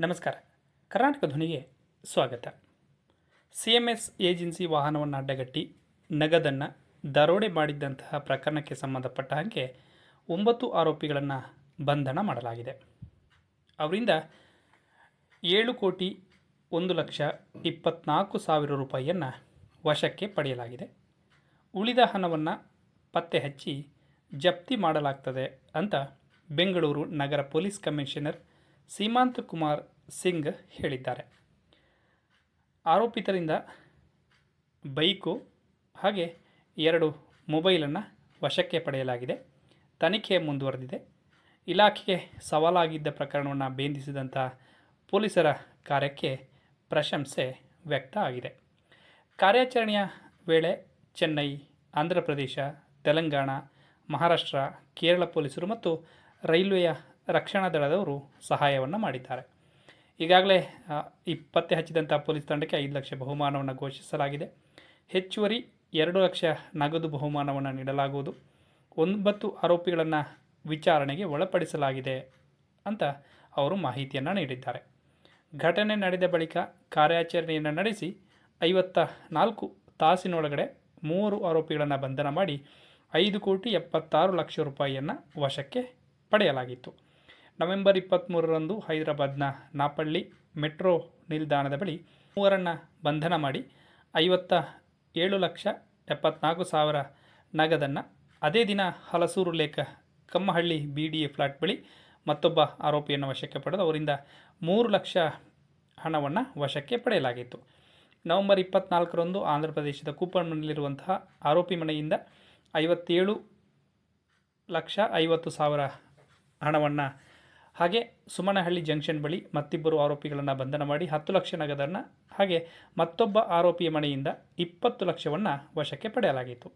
ನಮಸ್ಕಾರ. ಕರ್ನಾಟಕ ಧ್ವನಿಗೆ ಸ್ವಾಗತ. CMS ಏಜೆನ್ಸಿ ವಾಹನವನ್ನು ಅಡ್ಡಗಟ್ಟಿ ನಗದನ್ನು ದರೋಡೆ ಮಾಡಿದ್ದಂತಹ ಪ್ರಕರಣಕ್ಕೆ ಸಂಬಂಧಪಟ್ಟ ಹಾಗೆ 9 ಆರೋಪಿಗಳನ್ನು ಬಂಧನ ಮಾಡಲಾಗಿದೆ. ಅವರಿಂದ 7,01,24,000 ರೂಪಾಯಿಯನ್ನು ವಶಕ್ಕೆ ಪಡೆಯಲಾಗಿದೆ. ಉಳಿದ ಹಣವನ್ನು ಪತ್ತೆ ಹಚ್ಚಿ ಜಪ್ತಿ ಮಾಡಲಾಗ್ತದೆ ಅಂತ ಬೆಂಗಳೂರು ನಗರ ಪೊಲೀಸ್ ಕಮಿಷನರ್ ಸೀಮಾಂತ್ ಕುಮಾರ್ ಸಿಂಗ್ ಹೇಳಿದ್ದಾರೆ. ಆರೋಪಿತರಿಂದ ಬೈಕು ಹಾಗೆ 2 ಮೊಬೈಲನ್ನು ವಶಕ್ಕೆ ಪಡೆಯಲಾಗಿದೆ. ತನಿಖೆ ಮುಂದುವರೆದಿದೆ. ಇಲಾಖೆಗೆ ಸವಾಲಾಗಿದ್ದ ಪ್ರಕರಣವನ್ನು ಬೇಧಿಸಿದಂಥ ಪೊಲೀಸರ ಕಾರ್ಯಕ್ಕೆ ಪ್ರಶಂಸೆ ವ್ಯಕ್ತ ಆಗಿದೆ. ಕಾರ್ಯಾಚರಣೆಯ ವೇಳೆ ಚೆನ್ನೈ, ಆಂಧ್ರ ಪ್ರದೇಶ, ತೆಲಂಗಾಣ, ಮಹಾರಾಷ್ಟ್ರ, ಕೇರಳ ಪೊಲೀಸರು ಮತ್ತು ರೈಲ್ವೆಯ ರಕ್ಷಣಾ ದಳದವರು ಸಹಾಯವನ್ನು ಮಾಡಿದ್ದಾರೆ. ಈಗಾಗಲೇ ಪತ್ತೆ ಹಚ್ಚಿದಂಥ ಪೊಲೀಸ್ ತಂಡಕ್ಕೆ 5 ಲಕ್ಷ ಬಹುಮಾನವನ್ನು ಘೋಷಿಸಲಾಗಿದೆ. ಹೆಚ್ಚುವರಿ 2 ಲಕ್ಷ ನಗದು ಬಹುಮಾನವನ್ನು ನೀಡಲಾಗುವುದು. 9 ಆರೋಪಿಗಳನ್ನು ವಿಚಾರಣೆಗೆ ಒಳಪಡಿಸಲಾಗಿದೆ ಅಂತ ಅವರು ಮಾಹಿತಿಯನ್ನು ನೀಡಿದ್ದಾರೆ. ಘಟನೆ ನಡೆದ ಬಳಿಕ ಕಾರ್ಯಾಚರಣೆಯನ್ನು ನಡೆಸಿ 54 ತಾಸಿನೊಳಗಡೆ 3 ಆರೋಪಿಗಳನ್ನು ಬಂಧನ ಮಾಡಿ 5,76,00,000 ರೂಪಾಯಿಯನ್ನು ವಶಕ್ಕೆ ಪಡೆಯಲಾಗಿತ್ತು. ನವೆಂಬರ್ 23ರಂದು ಹೈದರಾಬಾದ್ನ ನಾಪಳ್ಳಿ ಮೆಟ್ರೋ ನಿಲ್ದಾಣದ ಬಳಿ 3 ಬಂಧನ ಮಾಡಿ 57,74,000 ನಗದನ್ನು, ಅದೇ ದಿನ ಹಲಸೂರು ಲೇಕ್ ಕಮ್ಮಹಳ್ಳಿ BDA ಫ್ಲಾಟ್ ಬಳಿ ಮತ್ತೊಬ್ಬ ಆರೋಪಿಯನ್ನು ವಶಕ್ಕೆ ಪಡೆದು ಅವರಿಂದ 3 ಲಕ್ಷ ಹಣವನ್ನು ವಶಕ್ಕೆ ಪಡೆಯಲಾಗಿತ್ತು. ನವೆಂಬರ್ 24ರಂದು ಆಂಧ್ರ ಪ್ರದೇಶದ ಕೂಪಂನಲ್ಲಿರುವಂತಹ ಆರೋಪಿ ಮನೆಯಿಂದ 57,50,000 ಹಣವನ್ನು ಹಾಗೆ ಸುಮನಹಳ್ಳಿ ಜಂಕ್ಷನ್ ಬಳಿ ಮತ್ತಿಬ್ಬರು ಆರೋಪಿಗಳನ್ನು ಬಂಧನ ಮಾಡಿ 10 ಲಕ್ಷ ನಗದನ್ನು ಹಾಗೆ ಮತ್ತೊಬ್ಬ ಆರೋಪಿಯ ಮನೆಯಿಂದ 20 ಲಕ್ಷವನ್ನು ವಶಕ್ಕೆ ಪಡೆಯಲಾಗಿತ್ತು.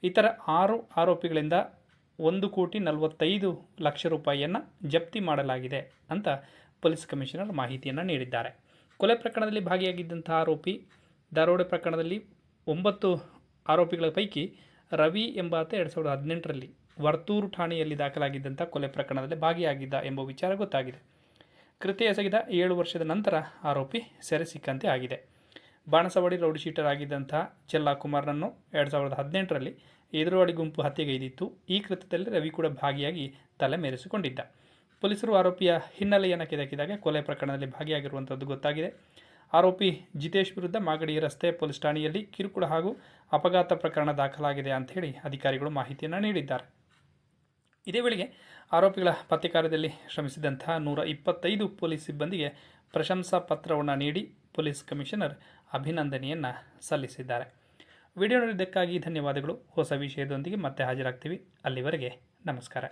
ಇತರ 6 ಆರೋಪಿಗಳಿಂದ 1,45,00,000 ರೂಪಾಯಿಯನ್ನು ಜಪ್ತಿ ಮಾಡಲಾಗಿದೆ ಅಂತ ಪೊಲೀಸ್ ಕಮಿಷನರ್ ಮಾಹಿತಿಯನ್ನು ನೀಡಿದ್ದಾರೆ. ಕೊಲೆ ಪ್ರಕರಣದಲ್ಲಿ ಭಾಗಿಯಾಗಿದ್ದಂಥ ಆರೋಪಿ ದರೋಡೆ ಪ್ರಕರಣದಲ್ಲಿ 9 ಆರೋಪಿಗಳ ಪೈಕಿ ರವಿ ಎಂಬಾತ 2018ರಲ್ಲಿ ವರ್ತೂರು ಠಾಣೆಯಲ್ಲಿ ದಾಖಲಾಗಿದ್ದಂಥ ಕೊಲೆ ಪ್ರಕರಣದಲ್ಲಿ ಭಾಗಿಯಾಗಿದ್ದ ಎಂಬ ವಿಚಾರ ಗೊತ್ತಾಗಿದೆ. ಕೃತ್ಯ ಎಸಗಿದ 7 ವರ್ಷದ ನಂತರ ಆರೋಪಿ ಸೆರೆ ಸಿಕ್ಕಂತೆ ಆಗಿದೆ. ಬಾಣಸವಾಡಿ ರೌಡಿಶೀಟರ್ ಆಗಿದ್ದಂಥ ಚೆಲ್ಲಾಕುಮಾರ್ನನ್ನು 2018ರಲ್ಲಿ ಎದುರುವಾಡಿ ಗುಂಪು ಹತ್ಯೆಗೈದಿತ್ತು. ಈ ಕೃತ್ಯದಲ್ಲಿ ರವಿ ಕೂಡ ಭಾಗಿಯಾಗಿ ತಲೆ ಮೆರೆಸಿಕೊಂಡಿದ್ದ. ಪೊಲೀಸರು ಆರೋಪಿಯ ಹಿನ್ನೆಲೆಯನ್ನು ಕೆದಕಿದಾಗ ಕೊಲೆ ಪ್ರಕರಣದಲ್ಲಿ ಭಾಗಿಯಾಗಿರುವಂಥದ್ದು ಗೊತ್ತಾಗಿದೆ. ಆರೋಪಿ ಜಿತೇಶ್ ವಿರುದ್ಧ ಮಾಗಡಿ ರಸ್ತೆ ಪೊಲೀಸ್ ಠಾಣೆಯಲ್ಲಿ ಕಿರುಕುಳ ಹಾಗೂ ಅಪಘಾತ ಪ್ರಕರಣ ದಾಖಲಾಗಿದೆ ಅಂತ ಹೇಳಿ ಅಧಿಕಾರಿಗಳು ಮಾಹಿತಿಯನ್ನು ನೀಡಿದ್ದಾರೆ. ಇದೇ ವೇಳೆಗೆ ಆರೋಪಿಗಳ ಪತ್ತೆ ಕಾರ್ಯದಲ್ಲಿ ಶ್ರಮಿಸಿದಂತಹ 125 ಪೊಲೀಸ್ ಸಿಬ್ಬಂದಿಗೆ ಪ್ರಶಂಸಾ ಪತ್ರವನ್ನು ನೀಡಿ ಪೊಲೀಸ್ ಕಮಿಷನರ್ ಅಭಿನಂದನೆಯನ್ನು ಸಲ್ಲಿಸಿದ್ದಾರೆ. ವಿಡಿಯೋ ನೋಡಿದ್ದಕ್ಕಾಗಿ ಧನ್ಯವಾದಗಳು. ಹೊಸ ವಿಷಯದೊಂದಿಗೆ ಮತ್ತೆ ಹಾಜರಾಗ್ತೀವಿ. ಅಲ್ಲಿವರೆಗೆ ನಮಸ್ಕಾರ.